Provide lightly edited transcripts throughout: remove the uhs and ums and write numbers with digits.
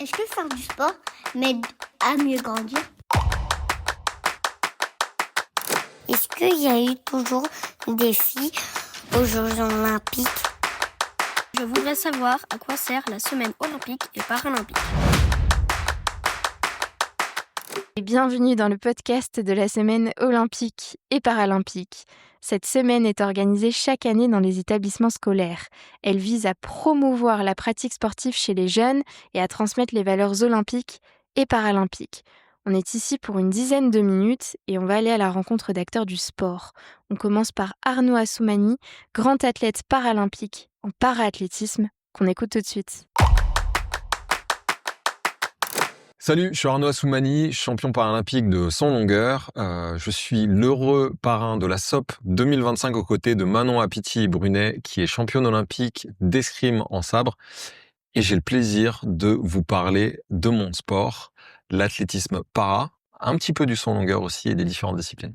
Est-ce que faire du sport m'aide à mieux grandir? Est-ce qu'il y a eu toujours des filles aux Jeux Olympiques? Je voudrais savoir à quoi sert la semaine olympique et paralympique. Et bienvenue dans le podcast de la semaine olympique et paralympique. Cette semaine est organisée chaque année dans les établissements scolaires. Elle vise à promouvoir la pratique sportive chez les jeunes et à transmettre les valeurs olympiques et paralympiques. On est ici pour une dizaine de minutes et on va aller à la rencontre d'acteurs du sport. On commence par Arnaud Assoumani, grand athlète paralympique en paraathlétisme, qu'on écoute tout de suite. Salut, je suis Arnaud Assoumani, champion paralympique de 100 longueurs. Je suis l'heureux parrain de la SOP 2025 aux côtés de Manon Apiti-Brunet, qui est championne olympique d'escrime en sabre. Et j'ai le plaisir de vous parler de mon sport, l'athlétisme para, un petit peu du 100 longueurs aussi et des différentes disciplines.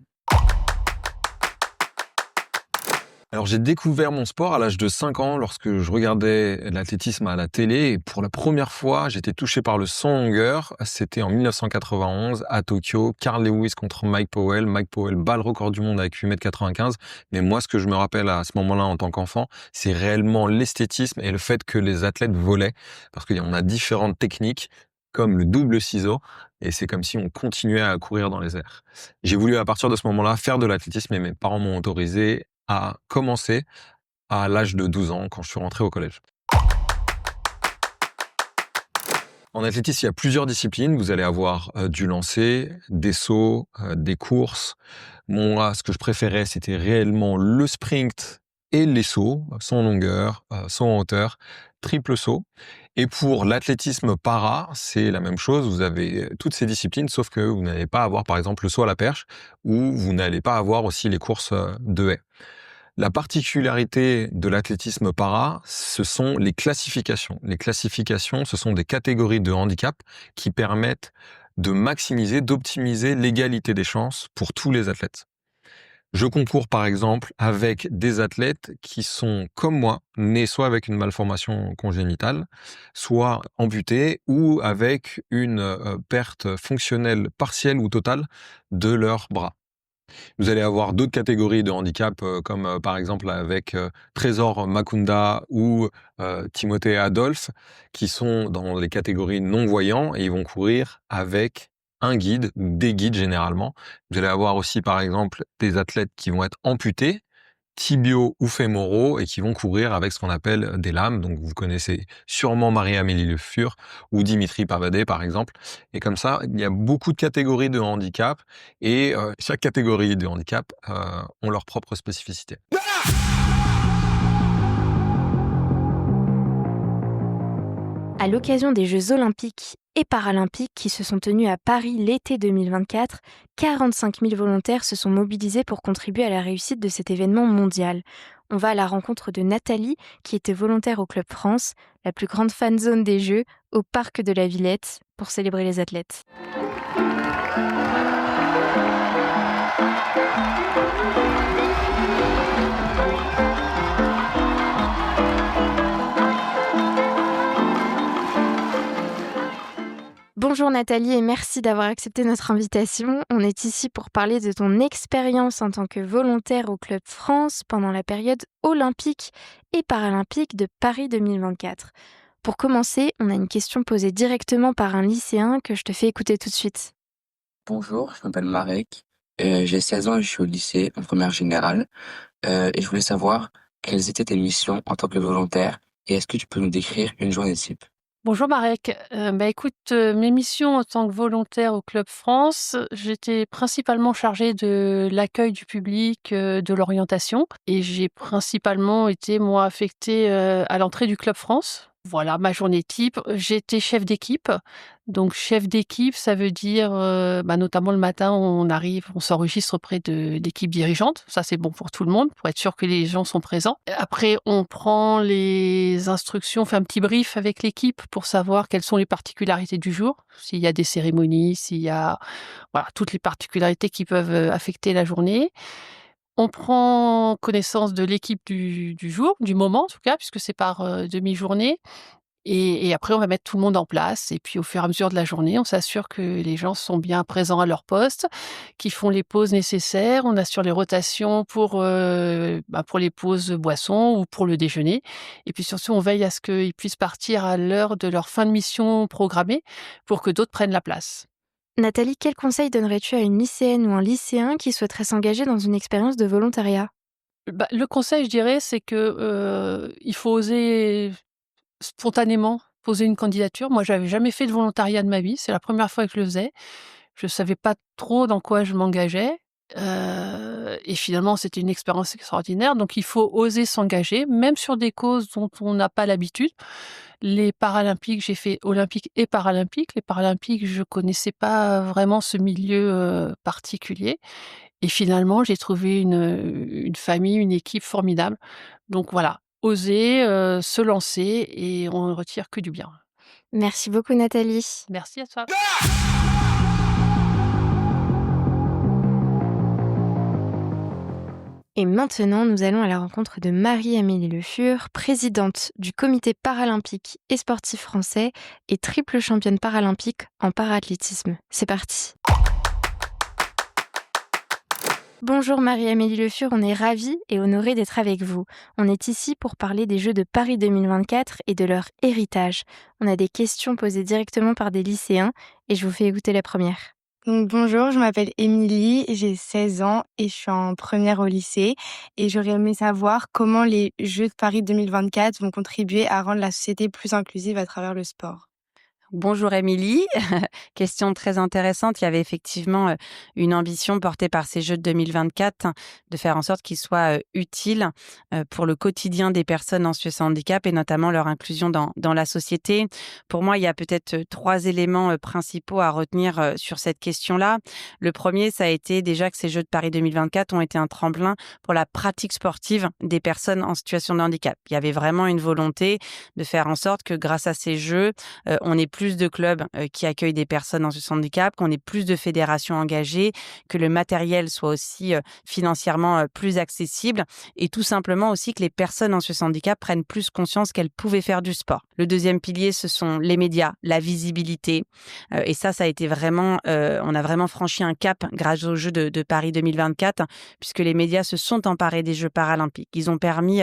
Alors j'ai découvert mon sport à l'âge de 5 ans lorsque je regardais l'athlétisme à la télé et pour la première fois j'étais touché par le 100 longueurs. C'était en 1991 à Tokyo, Carl Lewis contre Mike Powell. Mike Powell bat le record du monde avec 8,95 m. Mais moi ce que je me rappelle à ce moment-là en tant qu'enfant, c'est réellement l'esthétisme et le fait que les athlètes volaient parce qu'il y en a différentes techniques comme le double ciseau et c'est comme si on continuait à courir dans les airs. J'ai voulu à partir de ce moment-là faire de l'athlétisme et mes parents m'ont autorisé à commencer à l'âge de 12 ans, quand je suis rentré au collège. En athlétisme, il y a plusieurs disciplines. Vous allez avoir du lancer, des sauts, des courses. Moi, ce que je préférais, c'était réellement le sprint et les sauts, saut en longueur, saut en hauteur, triple saut. Et pour l'athlétisme para, c'est la même chose. Vous avez toutes ces disciplines, sauf que vous n'allez pas avoir, par exemple, le saut à la perche, ou vous n'allez pas avoir aussi les courses de haies. La particularité de l'athlétisme para, ce sont les classifications. Les classifications, ce sont des catégories de handicap qui permettent de maximiser, d'optimiser l'égalité des chances pour tous les athlètes. Je concours par exemple avec des athlètes qui sont comme moi, nés soit avec une malformation congénitale, soit amputés ou avec une perte fonctionnelle partielle ou totale de leurs bras. Vous allez avoir d'autres catégories de handicap, comme par exemple avec Trésor Makunda ou Timothée Adolphe, qui sont dans les catégories non-voyants et ils vont courir avec un guide ou des guides généralement. Vous allez avoir aussi par exemple des athlètes qui vont être amputés, tibiaux ou fémoraux et qui vont courir avec ce qu'on appelle des lames. Donc vous connaissez sûrement Marie-Amélie Le Fur ou Dimitri Pavadé par exemple. Et comme ça, il y a beaucoup de catégories de handicap et chaque catégorie de handicap ont leur propre spécificité. À l'occasion des Jeux olympiques et paralympiques qui se sont tenus à Paris l'été 2024, 45 000 volontaires se sont mobilisés pour contribuer à la réussite de cet événement mondial. On va à la rencontre de Nathalie, qui était volontaire au Club France, la plus grande fanzone des Jeux, au Parc de la Villette, pour célébrer les athlètes. Bonjour Nathalie et merci d'avoir accepté notre invitation. On est ici pour parler de ton expérience en tant que volontaire au Club France pendant la période olympique et paralympique de Paris 2024. Pour commencer, on a une question posée directement par un lycéen que je te fais écouter tout de suite. Bonjour, je m'appelle Marek, j'ai 16 ans et je suis au lycée en première générale. Et je voulais savoir quelles étaient tes missions en tant que volontaire et est-ce que tu peux nous décrire une journée type? Bonjour Marek. Écoute, mes missions en tant que volontaire au Club France, j'étais principalement chargée de l'accueil du public, de l'orientation et j'ai principalement été moi affectée, à l'entrée du Club France. Voilà ma journée type. J'étais chef d'équipe. Donc chef d'équipe, ça veut dire, notamment le matin, on s'enregistre auprès de l'équipe dirigeante. Ça, c'est bon pour tout le monde, pour être sûr que les gens sont présents. Après, on prend les instructions, on fait un petit brief avec l'équipe pour savoir quelles sont les particularités du jour, s'il y a des cérémonies, s'il y a toutes les particularités qui peuvent affecter la journée. On prend connaissance de l'équipe du jour, du moment en tout cas, puisque c'est par demi-journée. Et après, on va mettre tout le monde en place. Et puis, au fur et à mesure de la journée, on s'assure que les gens sont bien présents à leur poste, qu'ils font les pauses nécessaires. On assure les rotations pour les pauses boissons ou pour le déjeuner. Et puis surtout, on veille à ce qu'ils puissent partir à l'heure de leur fin de mission programmée pour que d'autres prennent la place. Nathalie, quel conseil donnerais-tu à une lycéenne ou un lycéen qui souhaiterait s'engager dans une expérience de volontariat? Le conseil, je dirais, c'est que il faut oser spontanément poser une candidature. Moi, j'avais jamais fait de volontariat de ma vie. C'est la première fois que je le faisais. Je savais pas trop dans quoi je m'engageais. Et finalement, c'était une expérience extraordinaire. Donc, il faut oser s'engager, même sur des causes dont on n'a pas l'habitude. Les Paralympiques, j'ai fait olympique et paralympique. Les Paralympiques, je connaissais pas vraiment ce milieu particulier. Et finalement, j'ai trouvé une famille, une équipe formidable. Donc voilà, oser se lancer et on ne retire que du bien. Merci beaucoup Nathalie. Merci à toi. Et maintenant, nous allons à la rencontre de Marie-Amélie Le Fur, présidente du comité paralympique et sportif français et triple championne paralympique en paraathlétisme. C'est parti. Bonjour Marie-Amélie Le Fur, on est ravis et honorés d'être avec vous. On est ici pour parler des Jeux de Paris 2024 et de leur héritage. On a des questions posées directement par des lycéens et je vous fais écouter la première. Donc bonjour, je m'appelle Émilie, j'ai 16 ans et je suis en première au lycée. Et j'aurais aimé savoir comment les Jeux de Paris 2024 vont contribuer à rendre la société plus inclusive à travers le sport. Bonjour Émilie, question très intéressante. Il y avait effectivement une ambition portée par ces Jeux de 2024 de faire en sorte qu'ils soient utiles pour le quotidien des personnes en situation de handicap et notamment leur inclusion dans la société. Pour moi, il y a peut-être 3 éléments principaux à retenir sur cette question-là. Le premier, ça a été déjà que ces Jeux de Paris 2024 ont été un tremplin pour la pratique sportive des personnes en situation de handicap. Il y avait vraiment une volonté de faire en sorte que grâce à ces Jeux, on ait plus de clubs qui accueillent des personnes en situation de handicap, qu'on ait plus de fédérations engagées, que le matériel soit aussi financièrement plus accessible et tout simplement aussi que les personnes en situation de handicap prennent plus conscience qu'elles pouvaient faire du sport. Le deuxième pilier, ce sont les médias, la visibilité. Et ça a été vraiment, on a vraiment franchi un cap grâce aux Jeux de Paris 2024 puisque les médias se sont emparés des Jeux paralympiques. Ils ont permis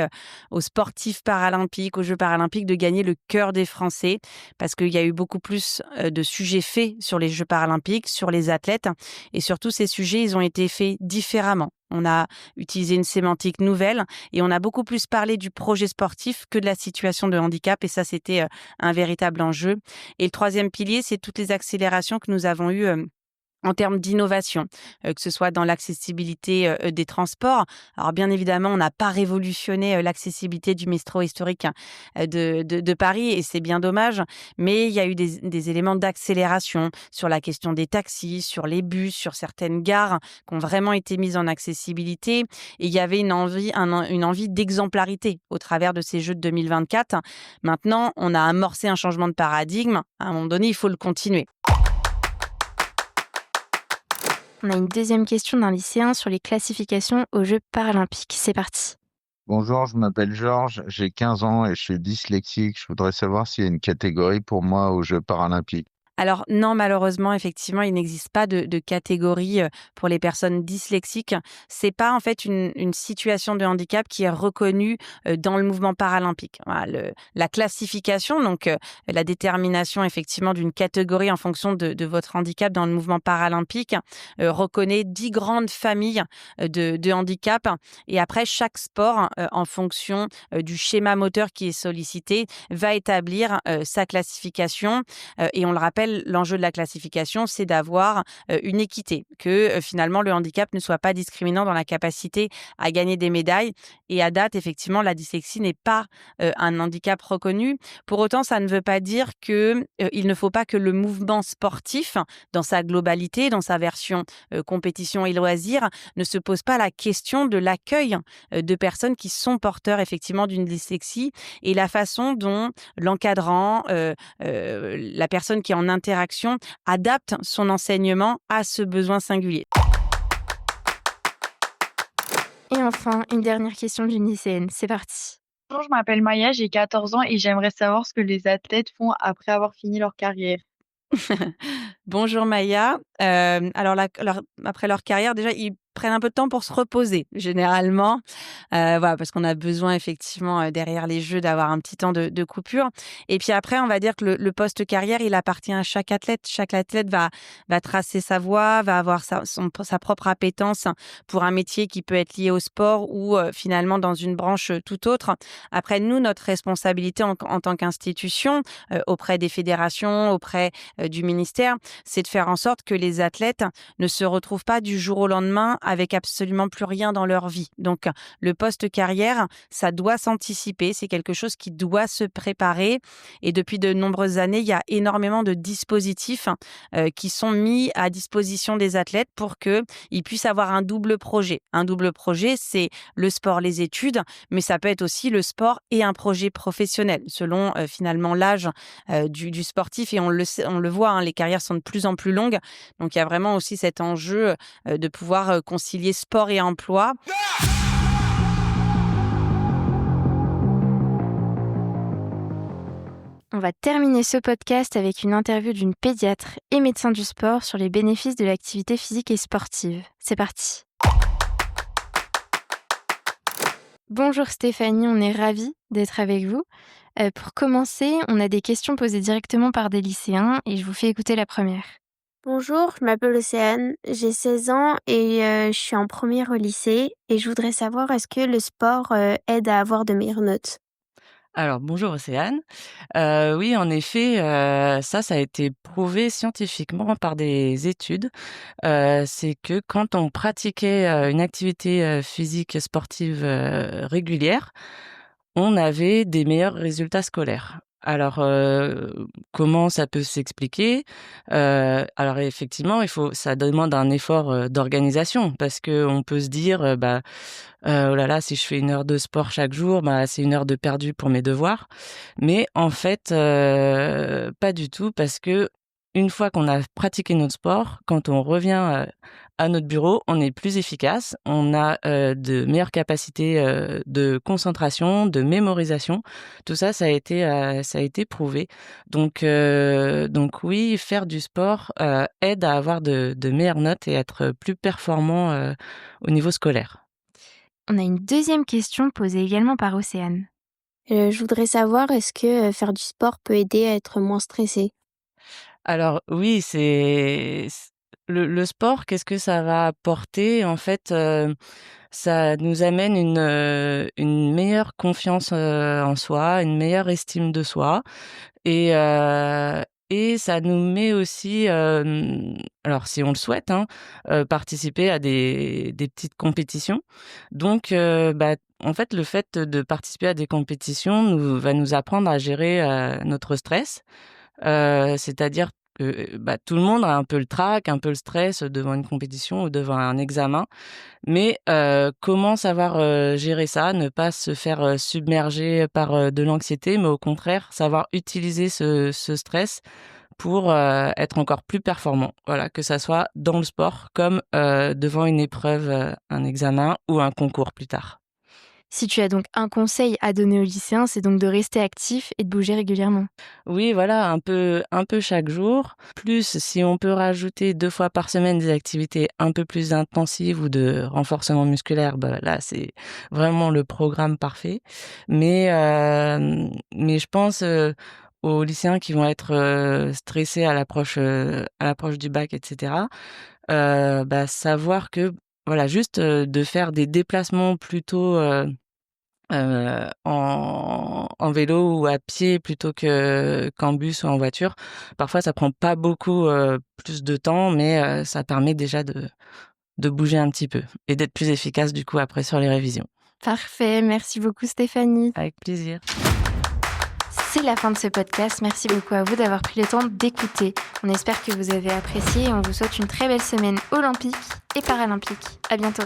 aux sportifs paralympiques, aux Jeux paralympiques de gagner le cœur des Français parce qu'il y a eu beaucoup plus de sujets faits sur les Jeux paralympiques, sur les athlètes. Et surtout, ces sujets, ils ont été faits différemment. On a utilisé une sémantique nouvelle et on a beaucoup plus parlé du projet sportif que de la situation de handicap. Et ça, c'était un véritable enjeu. Et le troisième pilier, c'est toutes les accélérations que nous avons eues en termes d'innovation, que ce soit dans l'accessibilité des transports. Alors bien évidemment, on n'a pas révolutionné l'accessibilité du métro historique de Paris et c'est bien dommage, mais il y a eu des éléments d'accélération sur la question des taxis, sur les bus, sur certaines gares qui ont vraiment été mises en accessibilité et il y avait une envie d'exemplarité au travers de ces Jeux de 2024. Maintenant, on a amorcé un changement de paradigme. À un moment donné, il faut le continuer. On a une deuxième question d'un lycéen sur les classifications aux Jeux paralympiques. C'est parti. Bonjour, je m'appelle Georges, j'ai 15 ans et je suis dyslexique. Je voudrais savoir s'il y a une catégorie pour moi aux Jeux paralympiques. Alors non, malheureusement, effectivement, il n'existe pas de catégorie pour les personnes dyslexiques. C'est pas en fait une situation de handicap qui est reconnue dans le mouvement paralympique. Voilà, la classification, donc la détermination effectivement d'une catégorie en fonction de votre handicap dans le mouvement paralympique, reconnaît 10 grandes familles de handicap. Et après, chaque sport, en fonction du schéma moteur qui est sollicité, va établir sa classification. Et on le rappelle, l'enjeu de la classification, c'est d'avoir une équité, que finalement le handicap ne soit pas discriminant dans la capacité à gagner des médailles. Et à date, effectivement, la dyslexie n'est pas un handicap reconnu. Pour autant, ça ne veut pas dire qu'il ne faut pas que le mouvement sportif, dans sa globalité, dans sa version compétition et loisirs, ne se pose pas la question de l'accueil de personnes qui sont porteurs effectivement d'une dyslexie et la façon dont l'encadrant, la personne qui est en interaction, adapte son enseignement à ce besoin singulier. Et enfin, une dernière question d'une lycéenne. C'est parti. Bonjour, je m'appelle Maya, j'ai 14 ans et j'aimerais savoir ce que les athlètes font après avoir fini leur carrière. Bonjour Maya. Après leur carrière, déjà, ils prennent un peu de temps pour se reposer, généralement. Voilà, parce qu'on a besoin effectivement derrière les Jeux d'avoir un petit temps de coupure. Et puis après, on va dire que le post-carrière, il appartient à chaque athlète. Chaque athlète va tracer sa voie, va avoir sa propre appétence pour un métier qui peut être lié au sport ou finalement dans une branche tout autre. Après, nous, notre responsabilité en tant qu'institution, auprès des fédérations, auprès du ministère, c'est de faire en sorte que les athlètes ne se retrouvent pas du jour au lendemain avec absolument plus rien dans leur vie. Donc, le post-carrière, ça doit s'anticiper, c'est quelque chose qui doit se préparer. Et depuis de nombreuses années, il y a énormément de dispositifs qui sont mis à disposition des athlètes pour qu'ils puissent avoir un double projet. Un double projet, c'est le sport, les études, mais ça peut être aussi le sport et un projet professionnel, selon finalement l'âge du sportif. Et on le voit, hein, les carrières sont de plus en plus longues. Donc, il y a vraiment aussi cet enjeu de pouvoir concilier sport et emploi. On va terminer ce podcast avec une interview d'une pédiatre et médecin du sport sur les bénéfices de l'activité physique et sportive. C'est parti. Bonjour Stéphanie, on est ravis d'être avec vous. Pour commencer, on a des questions posées directement par des lycéens et je vous fais écouter la première. Bonjour, je m'appelle Océane, j'ai 16 ans et je suis en première au lycée et je voudrais savoir est-ce que le sport aide à avoir de meilleures notes? Alors, bonjour Océane. Oui, en effet, ça a été prouvé scientifiquement par des études. C'est que quand on pratiquait une activité physique sportive régulière, on avait des meilleurs résultats scolaires. Alors, comment ça peut s'expliquer? Alors effectivement, ça demande un effort d'organisation parce qu'on peut se dire, oh là là, si je fais 1 heure de sport chaque jour, c'est 1 heure de perdu pour mes devoirs. Mais en fait, pas du tout parce que une fois qu'on a pratiqué notre sport, quand on revient à notre bureau, on est plus efficace, on a de meilleures capacités de concentration, de mémorisation. Tout ça, ça a été prouvé. Donc oui, faire du sport aide à avoir de meilleures notes et être plus performant au niveau scolaire. On a une deuxième question posée également par Océane. Je voudrais savoir est-ce que faire du sport peut aider à être moins stressé? Alors oui, c'est le sport, qu'est-ce que ça va apporter? En fait, ça nous amène une meilleure confiance en soi, une meilleure estime de soi et ça nous met aussi, alors si on le souhaite, hein, participer à des petites compétitions. Donc en fait, le fait de participer à des compétitions va nous apprendre à gérer notre stress. C'est-à-dire que tout le monde a un peu le trac, un peu le stress devant une compétition ou devant un examen. Mais comment savoir gérer ça, ne pas se faire submerger par de l'anxiété, mais au contraire, savoir utiliser ce stress pour être encore plus performant. Voilà, que ça soit dans le sport comme devant une épreuve, un examen ou un concours plus tard. Si tu as donc un conseil à donner aux lycéens, c'est donc de rester actif et de bouger régulièrement. Oui, voilà, un peu chaque jour. Plus, si on peut rajouter 2 fois par semaine des activités un peu plus intensives ou de renforcement musculaire, là, c'est vraiment le programme parfait. Mais je pense aux lycéens qui vont être stressés à l'approche du bac, etc. Savoir que voilà, juste de faire des déplacements plutôt en vélo ou à pied plutôt qu'en bus ou en voiture. Parfois, ça prend pas beaucoup plus de temps, mais ça permet déjà de bouger un petit peu et d'être plus efficace du coup après sur les révisions. Parfait, merci beaucoup Stéphanie. Avec plaisir. C'est la fin de ce podcast. Merci beaucoup à vous d'avoir pris le temps d'écouter. On espère que vous avez apprécié et on vous souhaite une très belle semaine olympique et paralympique. À bientôt.